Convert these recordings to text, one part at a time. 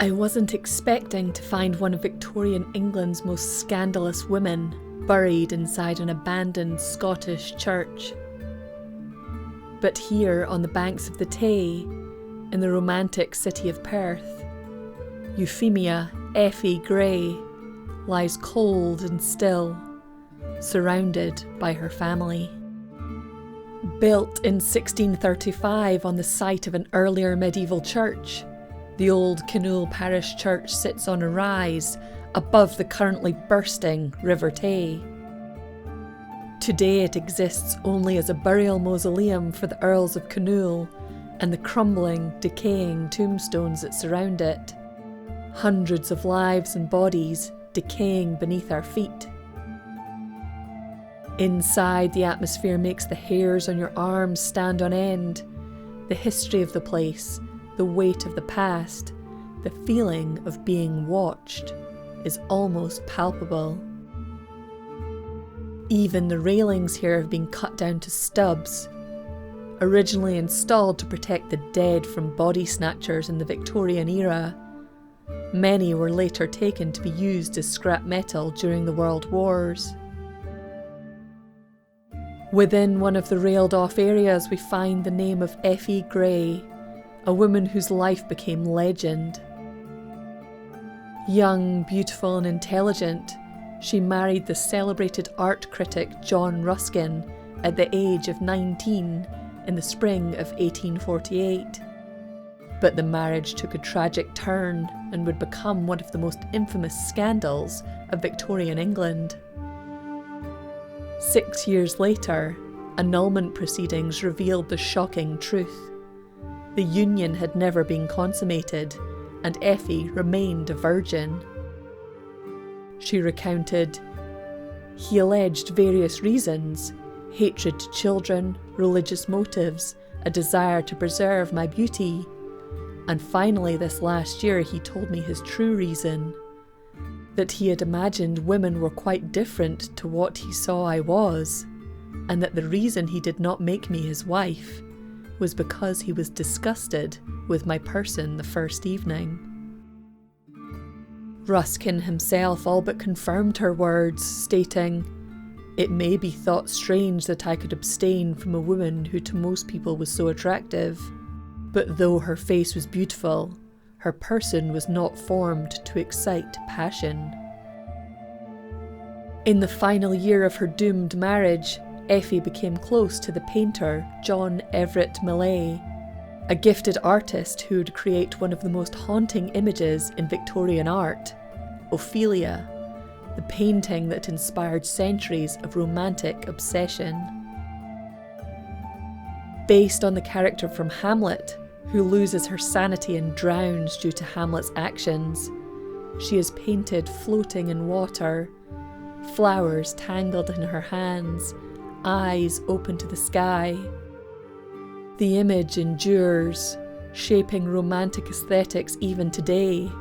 I wasn't expecting to find one of Victorian England's most scandalous women buried inside an abandoned Scottish church. But here on the banks of the Tay, in the romantic city of Perth, Euphemia Effie Gray lies cold and still, surrounded by her family. Built in 1635 on the site of an earlier medieval church, the Old Kinnoull Parish Church sits on a rise above the currently bursting River Tay. Today it exists only as a burial mausoleum for the Earls of Kinnoull and the crumbling, decaying tombstones that surround it. Hundreds of lives and bodies decaying beneath our feet. Inside, the atmosphere makes the hairs on your arms stand on end. The history of the place, the weight of the past, the feeling of being watched is almost palpable. Even the railings here have been cut down to stubs. Originally installed to protect the dead from bodysnatchers in the Victorian era, many were later taken to be used as scrap metal during the World Wars. Within one of the railed-off areas we find the name of Effie Gray, a woman whose life became legend. Young, beautiful and intelligent, she married the celebrated art critic John Ruskin at the age of 19 in the spring of 1848. But the marriage took a tragic turn and would become one of the most infamous scandals of Victorian England. 6 years later, annulment proceedings revealed the shocking truth. The union had never been consummated, and Effie remained a virgin. She recounted, "He alleged various reasons: hatred to children, religious motives, a desire to preserve my beauty. And finally this last year he told me his true reason, that he had imagined women were quite different to what he saw I was, and that the reason he did not make me his wife was because he was disgusted with my person the first evening." Ruskin himself all but confirmed her words, stating, "It may be thought strange that I could abstain from a woman who to most people was so attractive, but though her face was beautiful, her person was not formed to excite passion." In the final year of her doomed marriage, Effie became close to the painter John Everett Millais, a gifted artist who would create one of the most haunting images in Victorian art, Ophelia, the painting that inspired centuries of romantic obsession. Based on the character from Hamlet, who loses her sanity and drowns due to Hamlet's actions, she is painted floating in water, flowers tangled in her hands, eyes open to the sky. The image endures, shaping romantic aesthetics even today,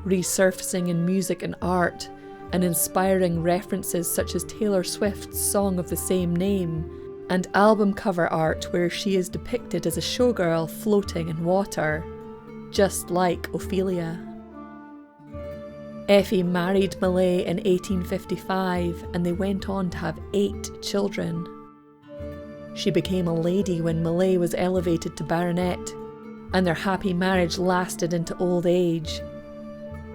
resurfacing in music and art, and inspiring references such as Taylor Swift's song of the same name, and album cover art where she is depicted as a showgirl floating in water, just like Ophelia. Effie married Millais in 1855 and they went on to have 8 children. She became a lady when Millais was elevated to baronet, and their happy marriage lasted into old age.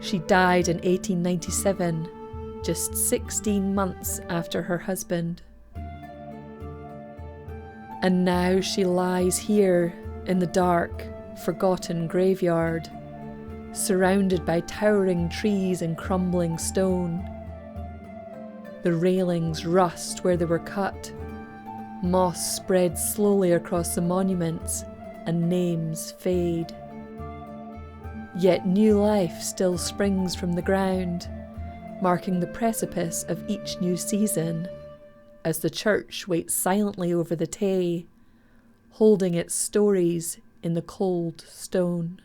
She died in 1897, just 16 months after her husband. And now she lies here in the dark, forgotten graveyard, surrounded by towering trees and crumbling stone. The railings rust where they were cut, moss spreads slowly across the monuments, and names fade. Yet new life still springs from the ground, marking the precipice of each new season, as the church waits silently over the Tay, holding its stories in the cold stone.